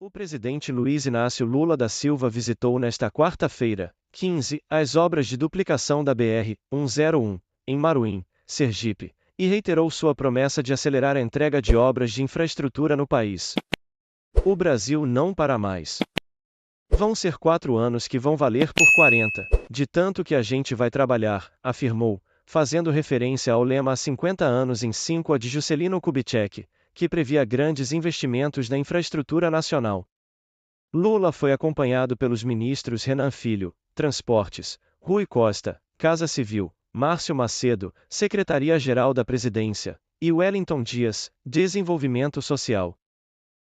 O presidente Luiz Inácio Lula da Silva visitou nesta quarta-feira, 15, as obras de duplicação da BR-101, em Maruim, Sergipe, e reiterou sua promessa de acelerar a entrega de obras de infraestrutura no país. O Brasil não para mais. Vão ser 4 anos que vão valer por 40, de tanto que a gente vai trabalhar, afirmou, fazendo referência ao lema há 50 anos em 5 de Juscelino Kubitschek, que previa grandes investimentos na infraestrutura nacional. Lula foi acompanhado pelos ministros Renan Filho, Transportes, Rui Costa, Casa Civil, Márcio Macedo, Secretaria-Geral da Presidência, e Wellington Dias, Desenvolvimento Social.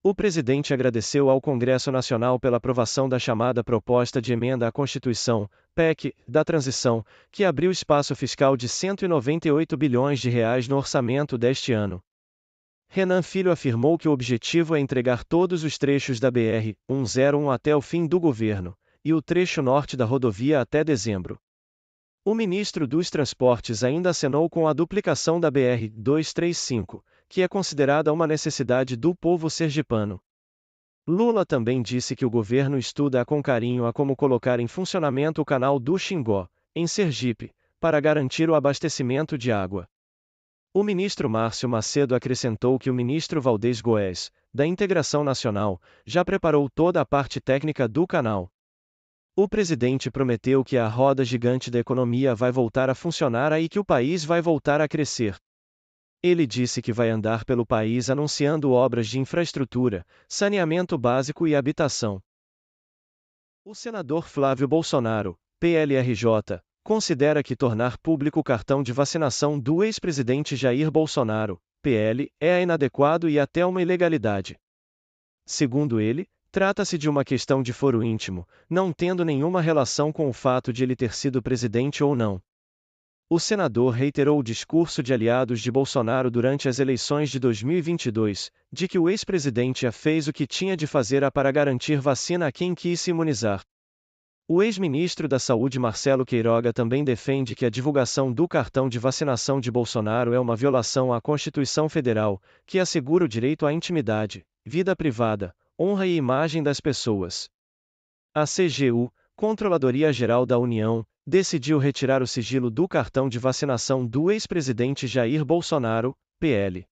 O presidente agradeceu ao Congresso Nacional pela aprovação da chamada Proposta de Emenda à Constituição, PEC, da Transição, que abriu espaço fiscal de R$ 198 bilhões no orçamento deste ano. Renan Filho afirmou que o objetivo é entregar todos os trechos da BR-101 até o fim do governo, e o trecho norte da rodovia até dezembro. O ministro dos Transportes ainda acenou com a duplicação da BR-235, que é considerada uma necessidade do povo sergipano. Lula também disse que o governo estuda com carinho a como colocar em funcionamento o canal do Xingó, em Sergipe, para garantir o abastecimento de água. O ministro Márcio Macedo acrescentou que o ministro Valdez Góes, da Integração Nacional, já preparou toda a parte técnica do canal. O presidente prometeu que a roda gigante da economia vai voltar a funcionar e que o país vai voltar a crescer. Ele disse que vai andar pelo país anunciando obras de infraestrutura, saneamento básico e habitação. O senador Flávio Bolsonaro, PLRJ, considera que tornar público o cartão de vacinação do ex-presidente Jair Bolsonaro, PL, é inadequado e até uma ilegalidade. Segundo ele, trata-se de uma questão de foro íntimo, não tendo nenhuma relação com o fato de ele ter sido presidente ou não. O senador reiterou o discurso de aliados de Bolsonaro durante as eleições de 2022, de que o ex-presidente já fez o que tinha de fazer para garantir vacina a quem quis se imunizar. O ex-ministro da Saúde Marcelo Queiroga também defende que a divulgação do cartão de vacinação de Bolsonaro é uma violação à Constituição Federal, que assegura o direito à intimidade, vida privada, honra e imagem das pessoas. A CGU, Controladoria Geral da União, decidiu retirar o sigilo do cartão de vacinação do ex-presidente Jair Bolsonaro, PL.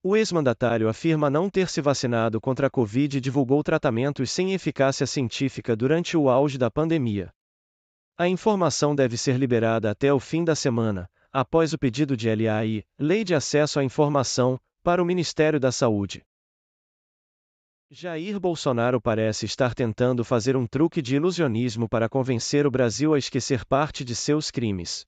O ex-mandatário afirma não ter se vacinado contra a Covid e divulgou tratamentos sem eficácia científica durante o auge da pandemia. A informação deve ser liberada até o fim da semana, após o pedido de LAI, Lei de Acesso à Informação, para o Ministério da Saúde. Jair Bolsonaro parece estar tentando fazer um truque de ilusionismo para convencer o Brasil a esquecer parte de seus crimes.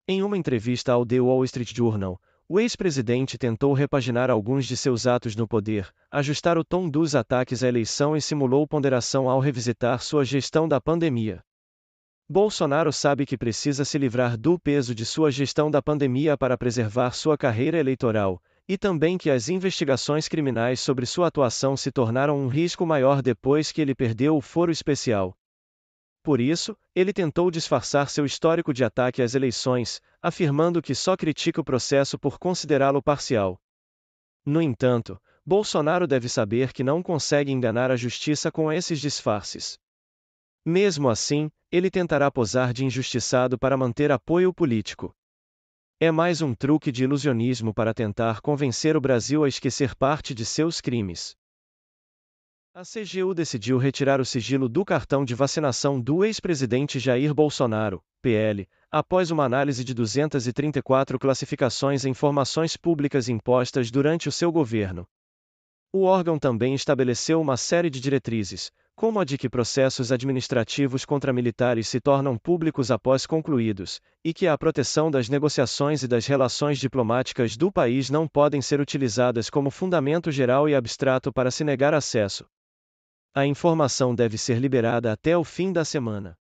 Em uma entrevista ao The Wall Street Journal, o ex-presidente tentou repaginar alguns de seus atos no poder, ajustar o tom dos ataques à eleição e simulou ponderação ao revisitar sua gestão da pandemia. Bolsonaro sabe que precisa se livrar do peso de sua gestão da pandemia para preservar sua carreira eleitoral, e também que as investigações criminais sobre sua atuação se tornaram um risco maior depois que ele perdeu o foro especial. Por isso, ele tentou disfarçar seu histórico de ataque às eleições, afirmando que só critica o processo por considerá-lo parcial. No entanto, Bolsonaro deve saber que não consegue enganar a justiça com esses disfarces. Mesmo assim, ele tentará posar de injustiçado para manter apoio político. É mais um truque de ilusionismo para tentar convencer o Brasil a esquecer parte de seus crimes. A CGU decidiu retirar o sigilo do cartão de vacinação do ex-presidente Jair Bolsonaro, PL, após uma análise de 234 classificações e informações públicas impostas durante o seu governo. O órgão também estabeleceu uma série de diretrizes, como a de que processos administrativos contra militares se tornam públicos após concluídos, e que a proteção das negociações e das relações diplomáticas do país não podem ser utilizadas como fundamento geral e abstrato para se negar acesso. A informação deve ser liberada até o fim da semana.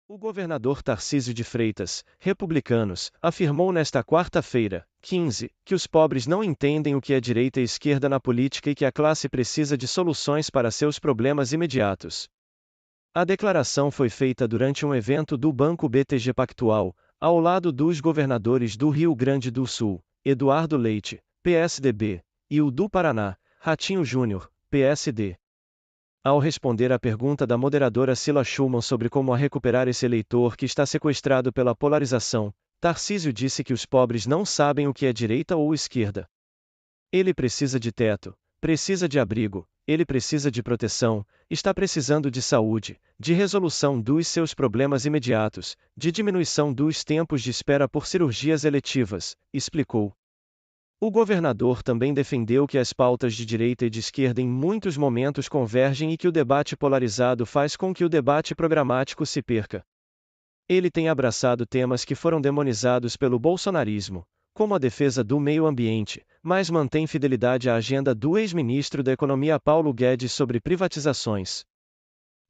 O governador Tarcísio de Freitas, republicanos, afirmou nesta quarta-feira, 15, que os pobres não entendem o que é direita e esquerda na política e que a classe precisa de soluções para seus problemas imediatos. A declaração foi feita durante um evento do Banco BTG Pactual, ao lado dos governadores do Rio Grande do Sul, Eduardo Leite, PSDB, e o do Paraná, Ratinho Júnior, PSD. Ao responder à pergunta da moderadora Cila Schumann sobre como recuperar esse eleitor que está sequestrado pela polarização, Tarcísio disse que os pobres não sabem o que é direita ou esquerda. Ele precisa de teto, precisa de abrigo, ele precisa de proteção, está precisando de saúde, de resolução dos seus problemas imediatos, de diminuição dos tempos de espera por cirurgias eletivas, explicou. O governador também defendeu que as pautas de direita e de esquerda em muitos momentos convergem e que o debate polarizado faz com que o debate programático se perca. Ele tem abraçado temas que foram demonizados pelo bolsonarismo, como a defesa do meio ambiente, mas mantém fidelidade à agenda do ex-ministro da Economia Paulo Guedes sobre privatizações.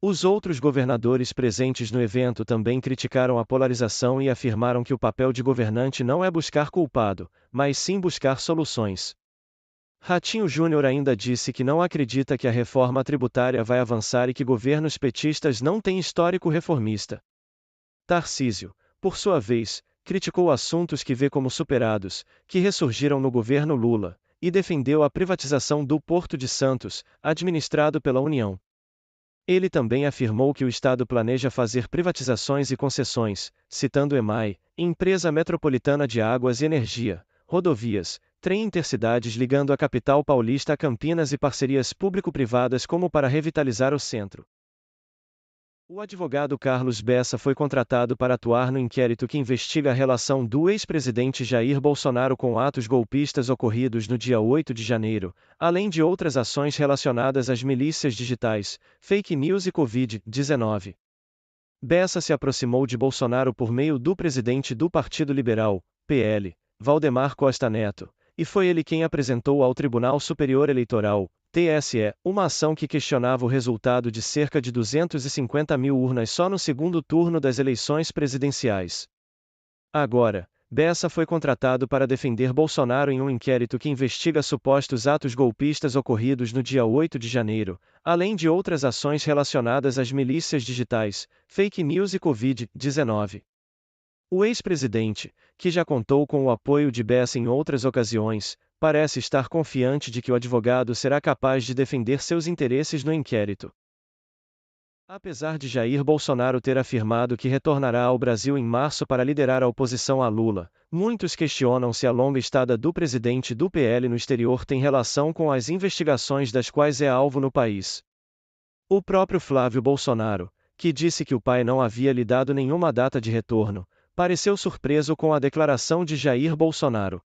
Os outros governadores presentes no evento também criticaram a polarização e afirmaram que o papel de governante não é buscar culpado, mas sim buscar soluções. Ratinho Júnior ainda disse que não acredita que a reforma tributária vai avançar e que governos petistas não têm histórico reformista. Tarcísio, por sua vez, criticou assuntos que vê como superados, que ressurgiram no governo Lula, e defendeu a privatização do Porto de Santos, administrado pela União. Ele também afirmou que o Estado planeja fazer privatizações e concessões, citando EMAI, Empresa Metropolitana de Águas e Energia, rodovias, trem intercidades ligando a capital paulista a Campinas e parcerias público-privadas como para revitalizar o centro. O advogado Carlos Bessa foi contratado para atuar no inquérito que investiga a relação do ex-presidente Jair Bolsonaro com atos golpistas ocorridos no dia 8 de janeiro, além de outras ações relacionadas às milícias digitais, fake news e Covid-19. Bessa se aproximou de Bolsonaro por meio do presidente do Partido Liberal, PL, Valdemar Costa Neto, e foi ele quem apresentou ao Tribunal Superior Eleitoral, TSE, uma ação que questionava o resultado de cerca de 250 mil urnas só no segundo turno das eleições presidenciais. Agora, Bessa foi contratado para defender Bolsonaro em um inquérito que investiga supostos atos golpistas ocorridos no dia 8 de janeiro, além de outras ações relacionadas às milícias digitais, fake news e Covid-19. O ex-presidente, que já contou com o apoio de Bessa em outras ocasiões, parece estar confiante de que o advogado será capaz de defender seus interesses no inquérito. Apesar de Jair Bolsonaro ter afirmado que retornará ao Brasil em março para liderar a oposição a Lula, muitos questionam se a longa estada do presidente do PL no exterior tem relação com as investigações das quais é alvo no país. O próprio Flávio Bolsonaro, que disse que o pai não havia lhe dado nenhuma data de retorno, pareceu surpreso com a declaração de Jair Bolsonaro.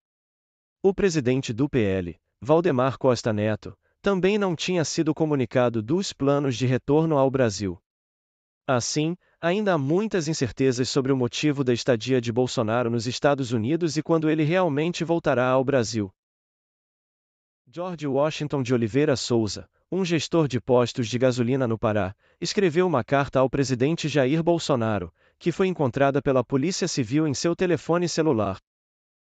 O presidente do PL, Valdemar Costa Neto, também não tinha sido comunicado dos planos de retorno ao Brasil. Assim, ainda há muitas incertezas sobre o motivo da estadia de Bolsonaro nos Estados Unidos e quando ele realmente voltará ao Brasil. George Washington de Oliveira Souza, um gestor de postos de gasolina no Pará, escreveu uma carta ao presidente Jair Bolsonaro, que foi encontrada pela Polícia Civil em seu telefone celular.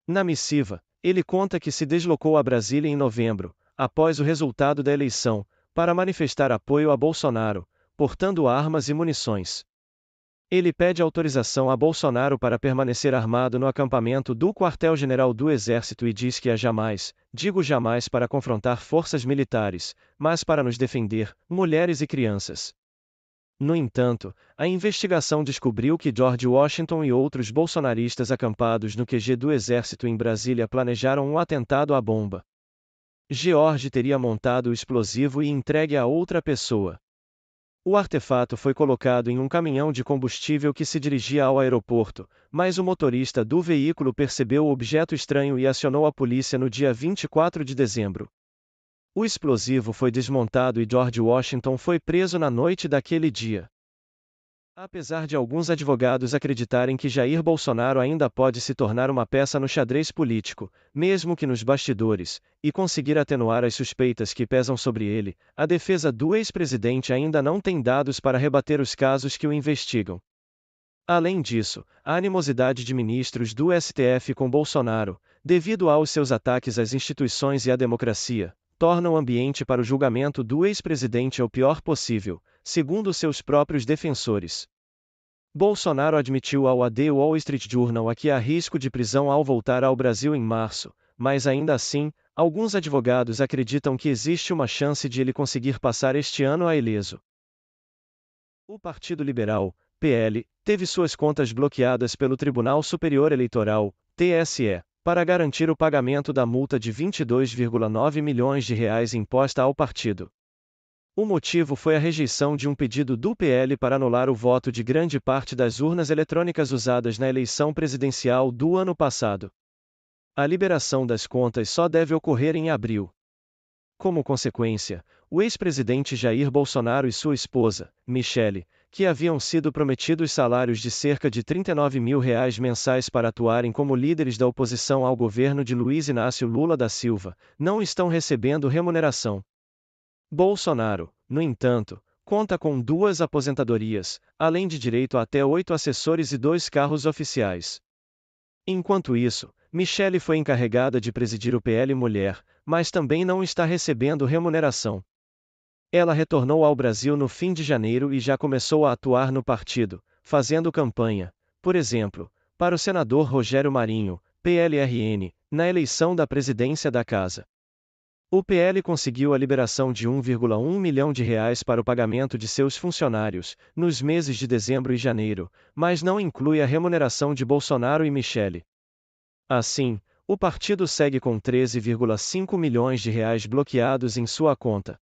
Na missiva, ele conta que se deslocou a Brasília em novembro, após o resultado da eleição, para manifestar apoio a Bolsonaro, portando armas e munições. Ele pede autorização a Bolsonaro para permanecer armado no acampamento do quartel-general do Exército e diz que digo jamais para confrontar forças militares, mas para nos defender, mulheres e crianças. No entanto, a investigação descobriu que George Washington e outros bolsonaristas acampados no QG do Exército em Brasília planejaram um atentado à bomba. George teria montado o explosivo e entregue a outra pessoa. O artefato foi colocado em um caminhão de combustível que se dirigia ao aeroporto, mas o motorista do veículo percebeu o objeto estranho e acionou a polícia no dia 24 de dezembro. O explosivo foi desmontado e George Washington foi preso na noite daquele dia. Apesar de alguns advogados acreditarem que Jair Bolsonaro ainda pode se tornar uma peça no xadrez político, mesmo que nos bastidores, e conseguir atenuar as suspeitas que pesam sobre ele, a defesa do ex-presidente ainda não tem dados para rebater os casos que o investigam. Além disso, a animosidade de ministros do STF com Bolsonaro, devido aos seus ataques às instituições e à democracia, torna o ambiente para o julgamento do ex-presidente o pior possível, segundo seus próprios defensores. Bolsonaro admitiu ao The Wall Street Journal que há risco de prisão ao voltar ao Brasil em março, mas ainda assim, Alguns advogados acreditam que existe uma chance de ele conseguir passar este ano a ileso. O Partido Liberal, PL, teve suas contas bloqueadas pelo Tribunal Superior Eleitoral, TSE, para garantir o pagamento da multa de R$ 22,9 milhões imposta ao partido. O motivo foi a rejeição de um pedido do PL para anular o voto de grande parte das urnas eletrônicas usadas na eleição presidencial do ano passado. A liberação das contas só deve ocorrer em abril. Como consequência, o ex-presidente Jair Bolsonaro e sua esposa, Michele, que haviam sido prometidos salários de cerca de R$ 39 mil mensais para atuarem como líderes da oposição ao governo de Luiz Inácio Lula da Silva, não estão recebendo remuneração. Bolsonaro, no entanto, conta com 2 aposentadorias, além de direito a até 8 assessores e 2 carros oficiais. Enquanto isso, Michele foi encarregada de presidir o PL Mulher, mas também não está recebendo remuneração. Ela retornou ao Brasil no fim de janeiro e já começou a atuar no partido, fazendo campanha, por exemplo, para o senador Rogério Marinho, PLRN, na eleição da presidência da Casa. O PL conseguiu a liberação de R$ 1,1 milhão para o pagamento de seus funcionários, nos meses de dezembro e janeiro, mas não inclui a remuneração de Bolsonaro e Michele. Assim, o partido segue com R$ 13,5 milhões bloqueados em sua conta.